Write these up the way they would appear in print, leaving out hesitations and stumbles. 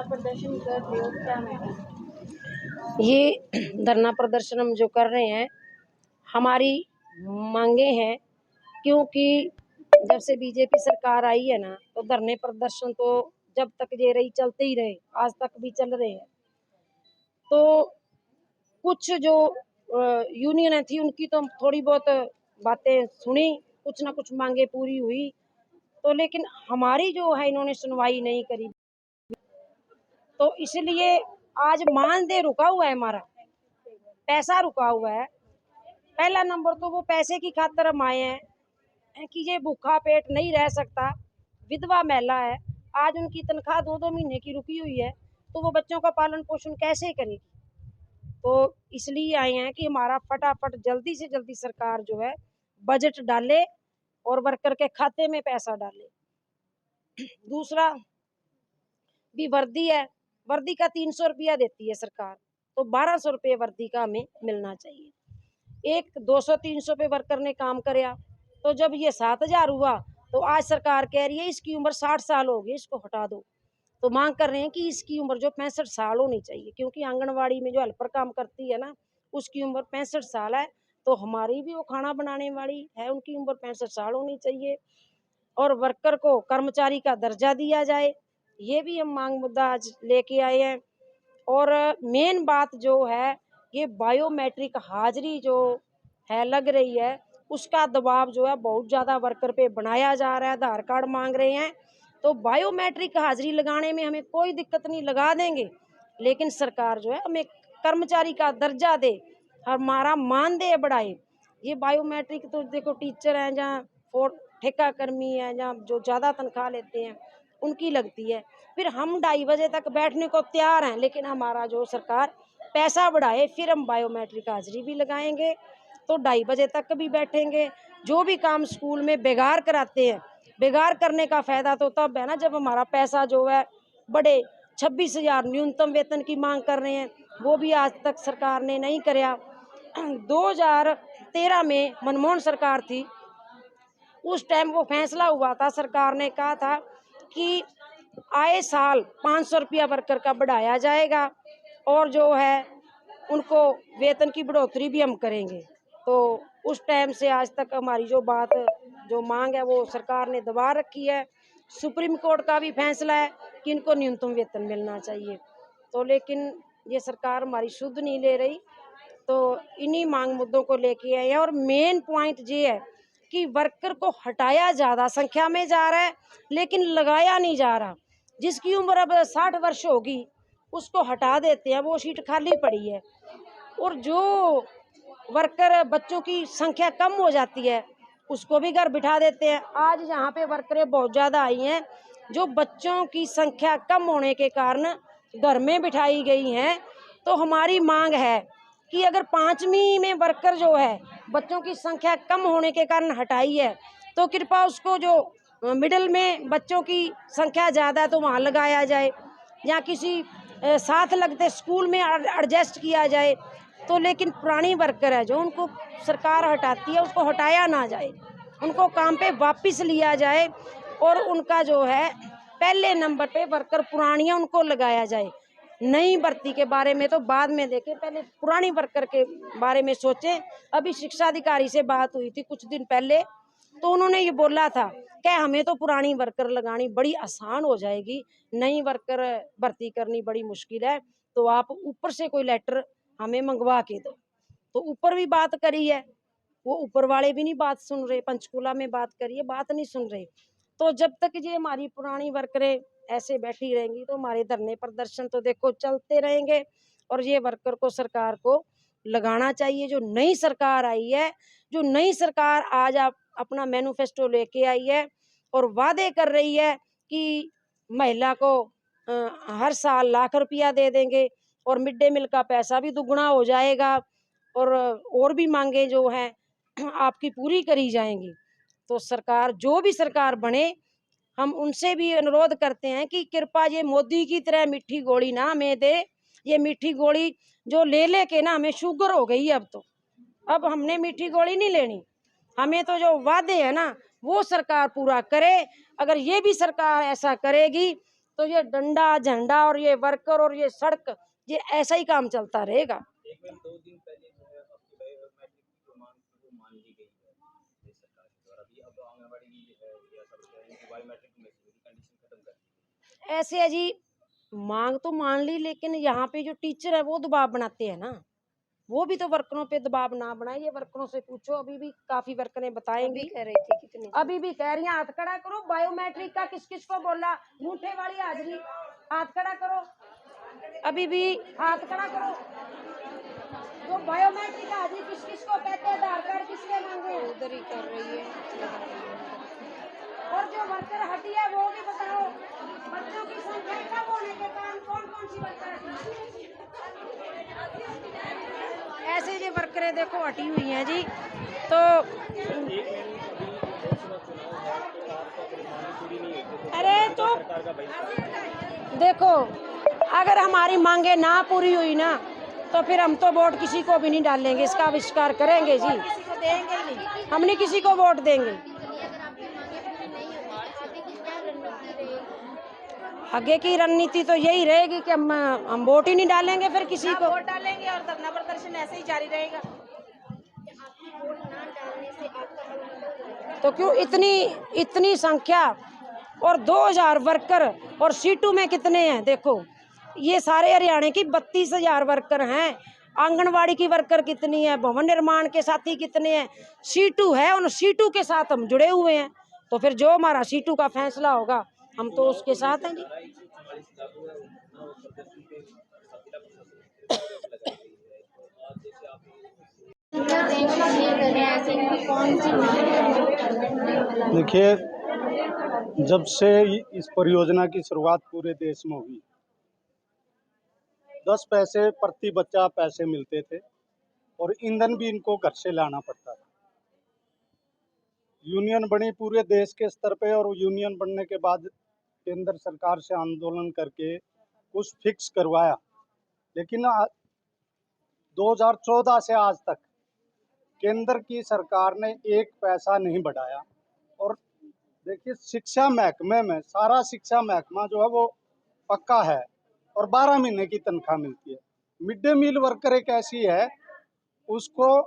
धरना प्रदर्शन कर रहे हो, क्या मैटर? ये धरना प्रदर्शन हम जो कर रहे हैं, हमारी मांगे हैं, क्योंकि जब से बीजेपी सरकार आई है ना, तो धरने प्रदर्शन तो जब तक ये रही चलते ही रहे, आज तक भी चल रहे हैं। तो कुछ जो यूनियन थी उनकी तो थोड़ी बहुत बातें सुनी, कुछ ना कुछ मांगे पूरी हुई, तो लेकिन हमारी जो है इन्होंने सुनवाई नहीं करी। तो इसलिए आज मानदेय रुका हुआ है, हमारा पैसा रुका हुआ है। पहला नंबर तो वो पैसे की खातिर हम आए हैं कि ये भूखा पेट नहीं रह सकता, विधवा महिला है, आज उनकी तनख्वाह 2-2 महीने की रुकी हुई है, तो वो बच्चों का पालन पोषण कैसे करेगी। तो इसलिए आए हैं कि हमारा फटाफट जल्दी से जल्दी सरकार जो है बजट डाले और वर्कर के खाते में पैसा डाले। दूसरा भी वर्दी है, वर्दी का 300 रुपया देती है सरकार, तो 1200 रुपये वर्दी का हमें मिलना चाहिए। एक 200-300 पे वर्कर ने काम कराया, तो जब ये 7000 हुआ, तो आज सरकार कह रही है इसकी उम्र 60 साल हो गई, इसको हटा दो। तो मांग कर रहे हैं कि इसकी उम्र जो 65 साल होनी चाहिए, क्योंकि आंगनवाड़ी में जो हेल्पर काम करती है ना, उसकी उम्र 65 साल है। तो हमारी भी वो खाना बनाने वाली है, उनकी उम्र 65 साल होनी चाहिए। और वर्कर को कर्मचारी का दर्जा दिया जाए, ये भी हम मांग मुद्दा आज लेके आए हैं। और मेन बात जो है, ये बायोमेट्रिक हाजिरी जो है लग रही है, उसका दबाव जो है बहुत ज़्यादा वर्कर पे बनाया जा रहा है। आधार कार्ड मांग रहे हैं, तो बायोमेट्रिक हाजिरी लगाने में हमें कोई दिक्कत नहीं, लगा देंगे, लेकिन सरकार जो है हमें कर्मचारी का दर्जा दे, हमारा मानदेय बढ़ाए। ये बायोमेट्रिक तो देखो टीचर हैं जहाँ ठेका कर्मी है, जहाँ जो ज़्यादा तनख्वाह लेते हैं उनकी लगती है। फिर हम 2:30 बजे तक बैठने को तैयार हैं, लेकिन हमारा जो सरकार पैसा बढ़ाए, फिर हम बायोमेट्रिक हाजिरी भी लगाएंगे, तो 2:30 बजे तक भी बैठेंगे। जो भी काम स्कूल में बेगार कराते हैं, बेगार करने का फायदा तो तब है ना जब हमारा पैसा जो है बढ़े। 26,000 न्यूनतम वेतन की मांग कर रहे हैं, वो भी आज तक सरकार ने नहीं कराया। 2013 में मनमोहन सरकार थी, उस टाइम वो फैसला हुआ था, सरकार ने कहा था कि आए साल 500 रुपया वर्कर का बढ़ाया जाएगा, और जो है उनको वेतन की बढ़ोतरी भी हम करेंगे। तो उस टाइम से आज तक हमारी जो मांग है वो सरकार ने दबा रखी है। सुप्रीम कोर्ट का भी फैसला है कि इनको न्यूनतम वेतन मिलना चाहिए, तो लेकिन ये सरकार हमारी सुध नहीं ले रही। तो इन्हीं मांग मुद्दों को लेके आए हैं, और मेन पॉइंट ये है कि वर्कर को हटाया ज़्यादा संख्या में जा रहा है, लेकिन लगाया नहीं जा रहा। जिसकी उम्र अब 60 वर्ष होगी उसको हटा देते हैं, वो सीट खाली पड़ी है। और जो वर्कर बच्चों की संख्या कम हो जाती है उसको भी घर बिठा देते हैं। आज यहाँ पे वर्करें बहुत ज़्यादा आई हैं, जो बच्चों की संख्या कम होने के कारण घर में बिठाई गई हैं। तो हमारी मांग है कि अगर 5वीं में वर्कर जो है बच्चों की संख्या कम होने के कारण हटाई है, तो कृपया उसको जो मिडिल में बच्चों की संख्या ज़्यादा है तो वहाँ लगाया जाए, या किसी साथ लगते स्कूल में एडजस्ट किया जाए। तो लेकिन पुरानी वर्कर है जो उनको सरकार हटाती है, उसको हटाया ना जाए, उनको काम पे वापस लिया जाए, और उनका जो है पहले नंबर पे वर्कर पुरानी है उनको लगाया जाए। नई भर्ती के बारे में तो बाद में देखें, पहले पुरानी वर्कर के बारे में सोचें। अभी शिक्षा अधिकारी से बात हुई थी कुछ दिन पहले, तो उन्होंने ये बोला था कि हमें तो पुरानी वर्कर लगानी बड़ी आसान हो जाएगी, नई वर्कर भर्ती करनी बड़ी मुश्किल है, तो आप ऊपर से कोई लेटर हमें मंगवा के दो। तो ऊपर भी बात करी है, वो ऊपर वाले भी नहीं बात सुन रहे, पंचकूला में बात करी है, बात नहीं सुन रहे। तो जब तक ये हमारी पुरानी वर्करें ऐसे बैठी रहेंगी तो हमारे धरने प्रदर्शन तो देखो चलते रहेंगे, और ये वर्कर को सरकार को लगाना चाहिए। जो नई सरकार आई है, जो नई सरकार आज आप अपना मैनिफेस्टो लेके आई है और वादे कर रही है कि महिला को हर साल लाख रुपया दे देंगे, और मिड डे मील का पैसा भी दुगुना हो जाएगा, और भी मांगे जो हैं आपकी पूरी करी जाएंगी। तो सरकार जो भी सरकार बने, हम उनसे भी अनुरोध करते हैं कि कृपा ये मोदी की तरह मीठी गोली ना हमें दे। ये मीठी गोली जो ले लेके ना हमें शुगर हो गई है, अब हमने मीठी गोली नहीं लेनी, हमें तो जो वादे है ना वो सरकार पूरा करे। अगर ये भी सरकार ऐसा करेगी तो ये डंडा झंडा और ये वर्कर और ये सड़क, ये ऐसा ही काम चलता रहेगा। एक मैम 2 दिन पहले जो है आपकी बायोमेट्रिक की जो मांग थी वो मान ली गई है प्रदेश सरकार के द्वारा भी। अब आंगनबाड़ी की या सब इनकी बायोमेट्रिक में से कंडीशन खत्म कर दी है। ऐसे है जी, मांग तो मान ली, लेकिन यहाँ पे जो टीचर है वो दबाव बनाते हैं ना, वो भी तो वर्करों पे दबाव ना बनाए। ये वर्करों से पूछो, अभी भी काफी वर्करें बताएंगी, कह रही थी कितनी, अभी भी कह रही हैं हाथ खड़ा करो। बायोमेट्रिक का किस किस को बोला, अंगूठे वाली हाजिरी, हाथ खड़ा करो, अभी भी हाथ खड़ा करो। जो बायोमेट्रिक हाजिरी किस किस को कहते हैं, आधार कार्ड किसके मांगे हैं, उधर ही कर रही है। और जो वर्कर हटी है वो भी बताओ। बच्चों की संख्या कम होने के कारण कौन कौन सी वर्कर हटी? ऐसे ये वर्करें देखो हटी हुई हैं जी। तो अरे तो देखो, अगर हमारी मांगे ना पूरी हुई ना, तो फिर हम तो वोट किसी को भी नहीं डालेंगे, इसका आविष्कार करेंगे जी। किसी को देंगे ही नहीं। हम नहीं किसी को वोट देंगे। आगे की रणनीति तो यही रहेगी कि हम वोट ही नहीं डालेंगे फिर किसी को। वोट डालेंगे और धरना प्रदर्शन ऐसे ही जारी रहेगा। तो क्यों इतनी संख्या, और 2000 वर्कर, और सीटू में कितने हैं देखो, ये सारे हरियाणा की 32,000 वर्कर हैं। आंगनवाड़ी की वर्कर कितनी है, भवन निर्माण के साथी कितने हैं, सीटू है, उन सीटू के साथ हम जुड़े हुए हैं। तो फिर जो हमारा सीटू का फैसला होगा हम तो उसके साथ हैं जी। देखिए, जब से इस परियोजना की शुरुआत पूरे देश में हुई, 10 पैसे प्रति बच्चा पैसे मिलते थे और ईंधन भी इनको घर से लाना पड़ता था। यूनियन बनी पूरे देश के स्तर पे, और यूनियन बनने के बाद केंद्र सरकार से आंदोलन करके कुछ फिक्स करवाया, लेकिन 2014 से आज तक केंद्र की सरकार ने एक पैसा नहीं बढ़ाया। और देखिए, शिक्षा महकमे में सारा शिक्षा महकमा जो है वो पक्का है और 12 महीने की तनख्वाह मिलती है। मिड डे मील वर्कर एक ऐसी है, उसको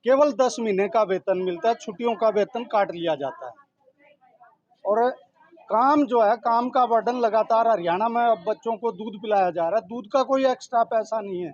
केवल 10 महीने का वेतन मिलता है, छुट्टियों का वेतन काट लिया जाता है। और काम जो है, काम का बर्डन लगातार हरियाणा में अब बच्चों को दूध पिलाया जा रहा है, दूध का कोई एक्स्ट्रा पैसा नहीं है,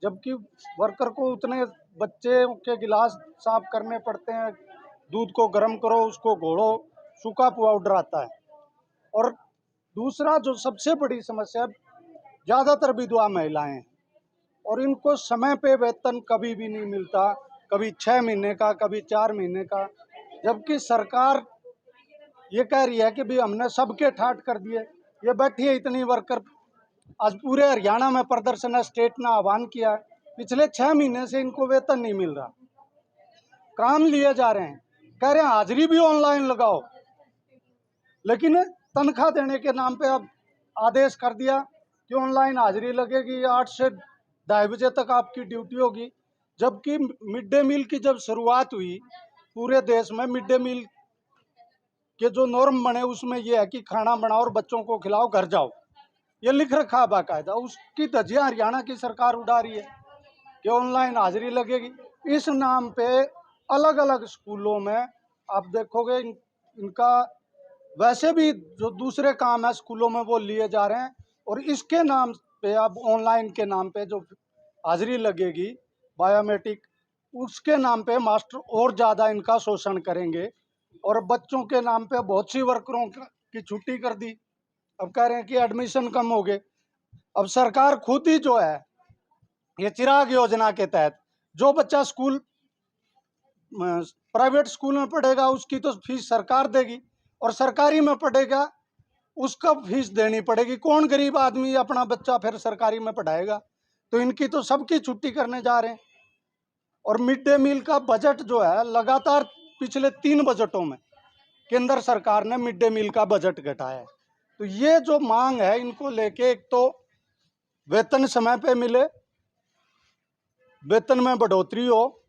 जबकि वर्कर को उतने बच्चे के गिलास साफ करने पड़ते हैं, दूध को गर्म करो, उसको घोड़ो, सूखा पाउडर आता है। और दूसरा जो सबसे बड़ी समस्या, ज़्यादातर विधवा महिलाएं हैं और इनको समय पे वेतन कभी भी नहीं मिलता, कभी 6 महीने का, कभी 4 महीने का, जबकि सरकार ये कह रही है कि भाई हमने सबके ठाट कर दिए। ये बैठी है इतनी वर्कर, आज पूरे हरियाणा में प्रदर्शन है, स्टेट ने आह्वान किया है, पिछले 6 महीने से इनको वेतन नहीं मिल रहा, काम लिए जा रहे हैं, कह रहे हैं हाजिरी भी ऑनलाइन लगाओ, लेकिन तनख्वाह देने के नाम पे अब आदेश कर दिया कि ऑनलाइन हाजिरी लगेगी, 8 से 2:30 बजे तक आपकी ड्यूटी होगी। जबकि मिड डे मील की जब शुरुआत हुई पूरे देश में, मिड डे मील के जो नॉर्म बने उसमें यह है कि खाना बनाओ और बच्चों को खिलाओ, घर जाओ, ये लिख रखा है बाकायदा। उसकी धज्जियां हरियाणा की सरकार उड़ा रही है कि ऑनलाइन हाजिरी लगेगी। इस नाम पे अलग अलग स्कूलों में आप देखोगे इनका वैसे भी जो दूसरे काम है स्कूलों में वो लिए जा रहे हैं, और इसके नाम पे अब ऑनलाइन के नाम पे जो हाजिरी लगेगी बायोमेट्रिक, उसके नाम पे मास्टर और ज़्यादा इनका शोषण करेंगे। और बच्चों के नाम पे बहुत सी वर्करों की छुट्टी कर दी, अब कह रहे हैं कि एडमिशन कम हो गए। अब सरकार खुद ही जो है, ये चिराग योजना के तहत जो बच्चा स्कूल प्राइवेट स्कूल में पढ़ेगा उसकी तो फीस सरकार देगी, और सरकारी में पढ़ेगा उसका फीस देनी पड़ेगी। कौन गरीब आदमी अपना बच्चा फिर सरकारी में पढ़ाएगा? तो इनकी तो सबकी छुट्टी करने जा रहे हैं। और मिड डे मील का बजट जो है, लगातार पिछले 3 बजटों में केंद्र सरकार ने मिड डे मील का बजट घटाया है। तो ये जो मांग है, इनको लेके एक तो वेतन समय पे मिले, वेतन में बढ़ोतरी हो।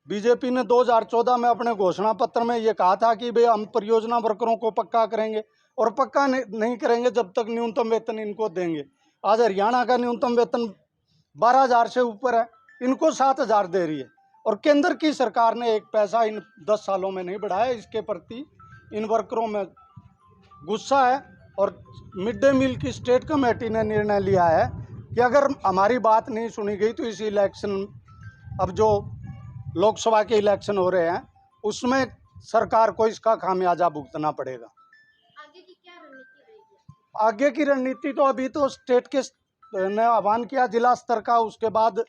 बीजेपी ने 2014 में अपने घोषणा पत्र में ये कहा था कि भाई हम परियोजना वर्करों को पक्का करेंगे, और पक्का नहीं करेंगे जब तक न्यूनतम वेतन इनको देंगे। आज हरियाणा का न्यूनतम वेतन 12,000 से ऊपर है, इनको 7,000 दे रही है, और केंद्र की सरकार ने एक पैसा इन 10 सालों में नहीं बढ़ाया। इसके प्रति इन वर्करों में गुस्सा है, और मिड डे मील की स्टेट कमेटी ने निर्णय लिया है कि अगर हमारी बात नहीं सुनी गई तो इस इलेक्शन, अब जो लोकसभा के इलेक्शन हो रहे हैं, उसमें सरकार को इसका खामियाजा भुगतना पड़ेगा। आगे की क्या रणनीति रहेगी? आगे की रणनीति तो अभी तो स्टेट के ने आह्वान किया जिला स्तर का, उसके बाद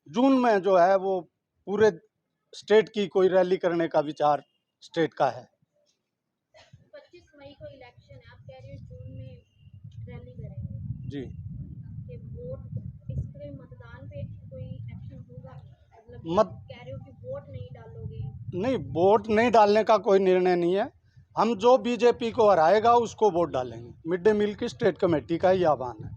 जून में जो है वो पूरे स्टेट की कोई रैली करने का विचार स्टेट का है। 25 मई को इलेक्शन है, आप कह रहे हो जून में रैली करेंगे जी, कि वोट इस पे मतदान पे कोई एक्शन होगा? मतलब मत कह रहे हो कि वोट नहीं डालोगे? नहीं, वोट नहीं डालने का कोई निर्णय नहीं है। हम जो बीजेपी को हराएगा उसको वोट डालेंगे। मिड डे मील की स्टेट कमेटी का ही आह्वान है।